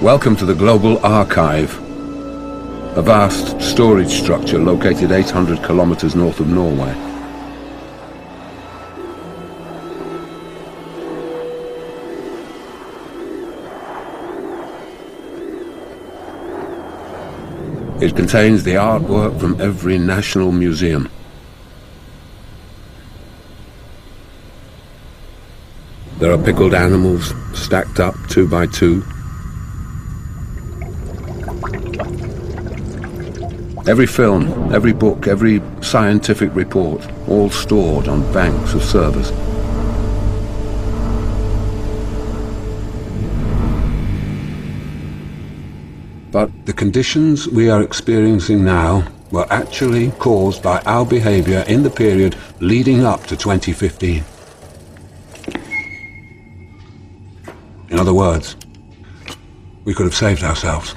Welcome to the Global Archive, a vast storage structure located 800 kilometers north of Norway. It contains the artwork from every national museum. There are pickled animals stacked up 2 by 2. Every film, every book, every scientific report, all stored on banks of servers. But the conditions we are experiencing now were actually caused by our behavior in the period leading up to 2015. In other words, we could have saved ourselves.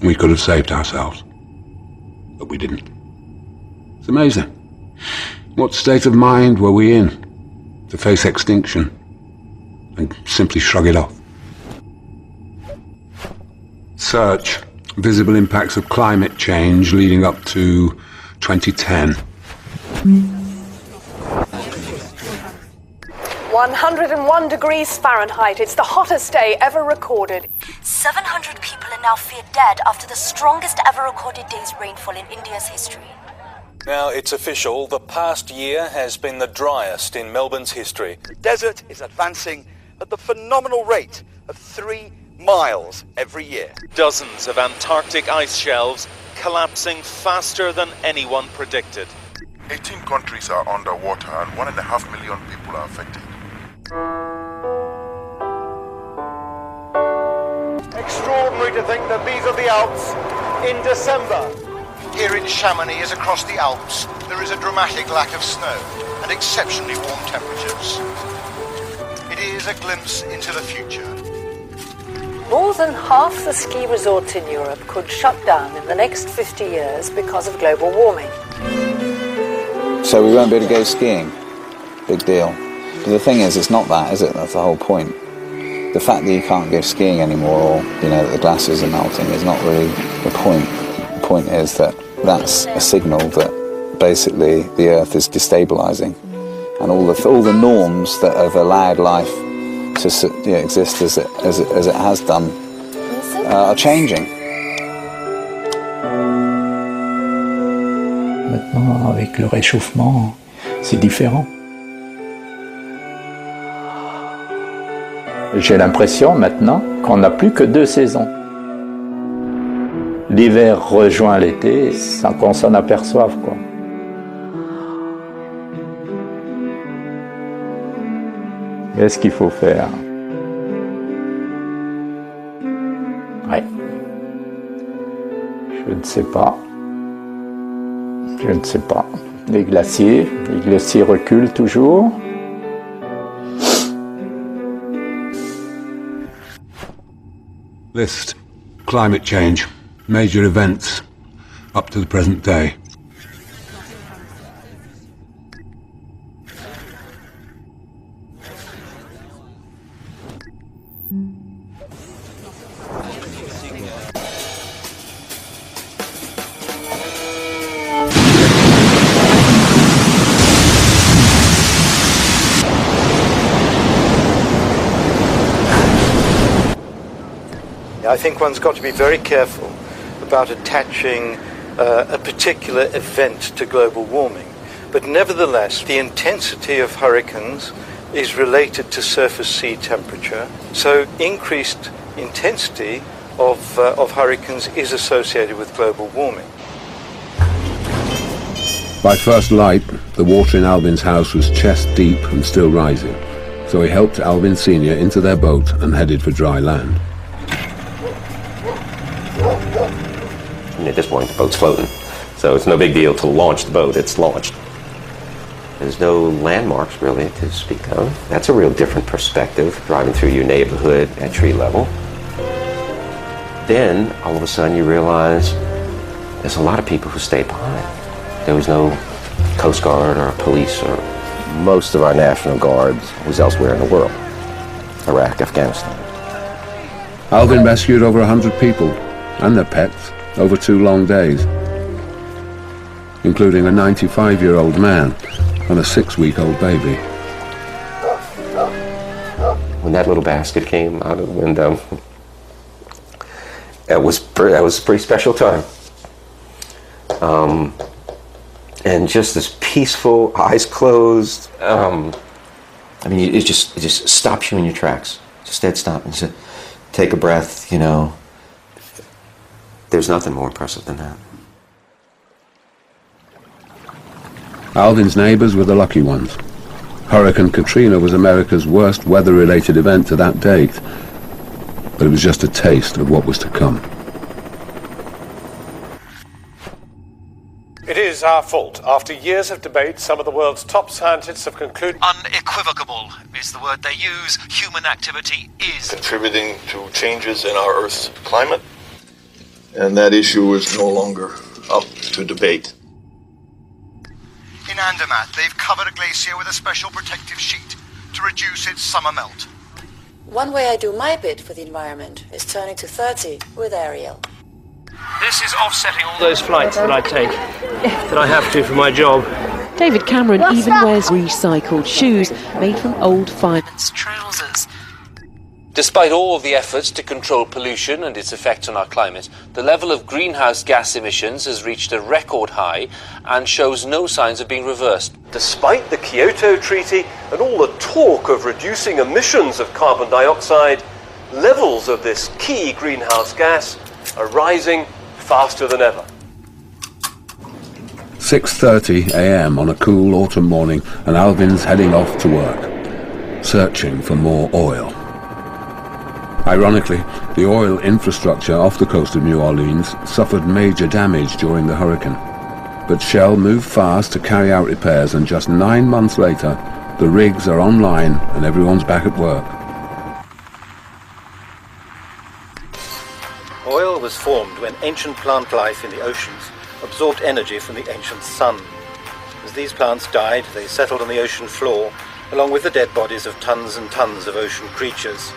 We could have saved ourselves, but we didn't. It's amazing. What state of mind were we in to face extinction and simply shrug it off? Search visible impacts of climate change leading up to 2010. 101 degrees Fahrenheit. It's the hottest day ever recorded. 700 people are now feared dead after the strongest ever recorded day's rainfall in India's history. Now it's official, the past year has been the driest in Melbourne's history. The desert is advancing at the phenomenal rate of 3 miles every year. Dozens of Antarctic ice shelves collapsing faster than anyone predicted. 18 countries are underwater and 1.5 million people are affected. Extraordinary to think that these are the Alps in December. Here in Chamonix, as across the Alps, there is a dramatic lack of snow and exceptionally warm temperatures. It is a glimpse into the future. More than half the ski resorts in Europe could shut down in the next 50 years because of global warming. So we won't be able to go skiing. Big deal. But the thing is, it's not that, is it? That's the whole point. The fact that you can't go skiing anymore, or, that the glaciers are melting, is not really the point. The point is that that's a signal that basically the Earth is destabilising. And all the norms that have allowed life to exist as it has done are changing. Maintenant, avec le réchauffement, c'est différent. J'ai l'impression maintenant qu'on n'a plus que 2 saisons. L'hiver rejoint l'été sans qu'on s'en aperçoive, quoi. Qu'est-ce qu'il faut faire? Ouais. Je ne sais pas. Je ne sais pas. Les glaciers reculent toujours. List climate change, major events up to the present day. I think one's got to be very careful about attaching a particular event to global warming. But nevertheless, the intensity of hurricanes is related to surface sea temperature. So increased intensity of hurricanes is associated with global warming. By first light, the water in Albin's house was chest deep and still rising. So he helped Albin Sr. into their boat and headed for dry land. And at this point, the boat's floating, so it's no big deal to launch the boat. It's launched. There's no landmarks, really, to speak of. That's a real different perspective, driving through your neighborhood at tree level. Then, all of a sudden, you realize there's a lot of people who stayed behind. There was no Coast Guard or police, or most of our National Guard was elsewhere in the world. Iraq, Afghanistan. Alvin rescued over 100 people and their pets over 2 long days, including a 95-year-old man and a 6-week-old baby. When that little basket came out of the window, that was a pretty special time. And just this peaceful, eyes closed. I mean, it just stops you in your tracks. Just dead stop and just take a breath. You know, there's nothing more impressive than that. Alvin's neighbors were the lucky ones. Hurricane Katrina was America's worst weather-related event to that date, but it was just a taste of what was to come. It is our fault. After years of debate, some of the world's top scientists have concluded... Unequivocal is the word they use. Human activity is contributing to changes in our Earth's climate, and that issue is no longer up to debate. In Andermatt, they've covered a glacier with a special protective sheet to reduce its summer melt. One way I do my bit for the environment is turning to 30 with Ariel. This is offsetting all those flights that I take, that I have to for my job. David Cameron even wears recycled shoes made from old fireman's trousers. Despite all the efforts to control pollution and its effect on our climate, the level of greenhouse gas emissions has reached a record high and shows no signs of being reversed. Despite the Kyoto Treaty and all the talk of reducing emissions of carbon dioxide, levels of this key greenhouse gas are rising faster than ever. 6:30 a.m. on a cool autumn morning, and Alvin's heading off to work, searching for more oil. Ironically, the oil infrastructure off the coast of New Orleans suffered major damage during the hurricane. But Shell moved fast to carry out repairs, and just 9 months later, the rigs are online and everyone's back at work. Oil was formed when ancient plant life in the oceans absorbed energy from the ancient sun. As these plants died, they settled on the ocean floor, along with the dead bodies of tons and tons of ocean creatures.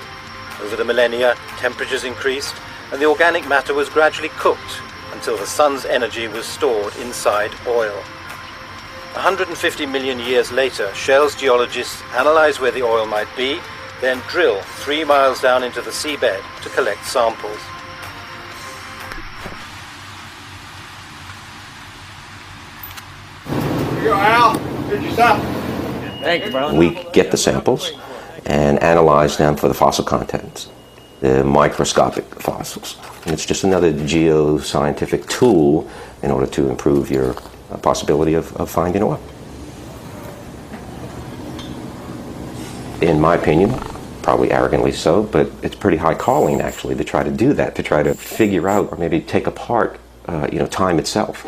Over the millennia, temperatures increased, and the organic matter was gradually cooked until the sun's energy was stored inside oil. 150 million years later, Shell's geologists analyze where the oil might be, then drill 3 miles down into the seabed to collect samples. Here you go, Al. Here's your sample. Thank you, brother. We get the samples and analyze them for the fossil contents, the microscopic fossils. And it's just another geoscientific tool in order to improve your possibility of finding oil. In my opinion, probably arrogantly so, but it's pretty high calling actually to try to do that, to try to figure out or maybe take apart time itself.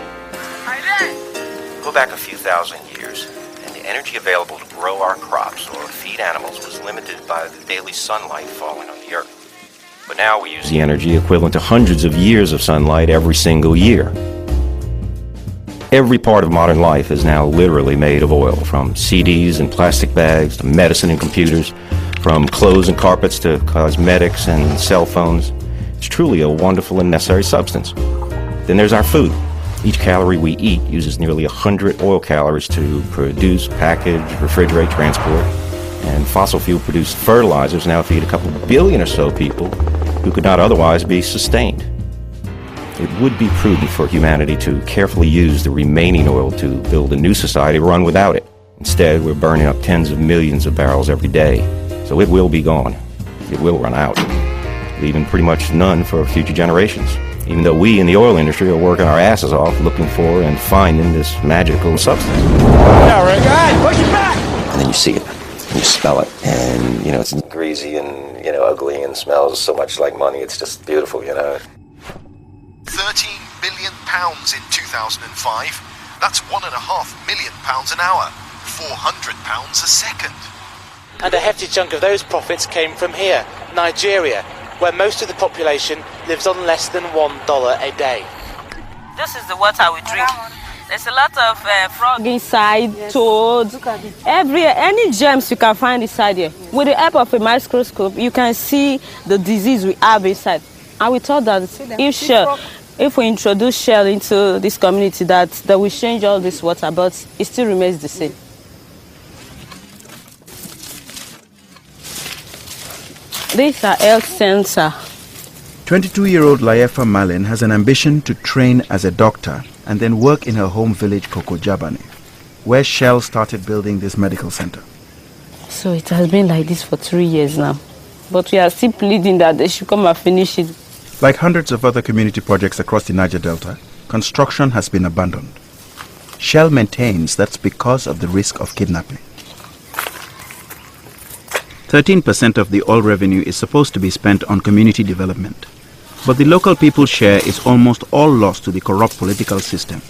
Go back a few thousand years, and the energy available to grow our crops or feed animals was limited by the daily sunlight falling on the earth. But now we use The energy equivalent to hundreds of years of sunlight every single year. Every part of modern life is now literally made of oil, from CDs and plastic bags to medicine and computers, from clothes and carpets to cosmetics and cell phones. It's truly a wonderful and necessary substance. Then there's our food. Each calorie we eat uses nearly 100 oil calories to produce, package, refrigerate, transport. And fossil fuel-produced fertilizers now feed a couple billion or so people who could not otherwise be sustained. It would be prudent for humanity to carefully use the remaining oil to build a new society run without it. Instead, we're burning up tens of millions of barrels every day, so it will be gone. It will run out, leaving pretty much none for future generations, even though we in the oil industry are working our asses off looking for and finding this magical substance. All right, guys, push it back! And then you see it, and you smell it, and, it's greasy and, ugly and smells so much like money. It's just beautiful, 13 billion pounds in 2005. That's £1.5 million an hour. £400 a second. And a hefty chunk of those profits came from here, Nigeria, where most of the population lives on less than $1 a day. This is the water we drink. There's a lot of frog inside, toads, any germs you can find inside here. With the help of a microscope, you can see the disease we have inside. And we thought that if we introduce shell into this community, that will change all this water, but it still remains the same. These are health sensor. 22-year-old Layefa Malin has an ambition to train as a doctor and then work in her home village, Kokojabane, where Shell started building this medical center. So it has been like this for 3 years now. But we are still pleading that they should come and finish it. Like hundreds of other community projects across the Niger Delta, construction has been abandoned. Shell maintains that's because of the risk of kidnapping. 13% of the oil revenue is supposed to be spent on community development. But the local people's share is almost all lost to the corrupt political system.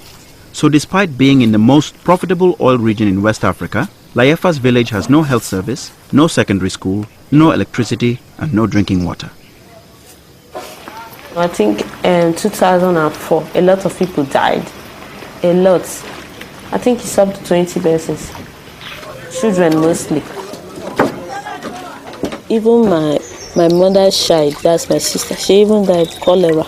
So despite being in the most profitable oil region in West Africa, Layefa's village has no health service, no secondary school, no electricity, and no drinking water. I think in 2004, a lot of people died. A lot. I think it's up to 20 persons. Children mostly. Even my mother's child, that's my sister, she even died cholera.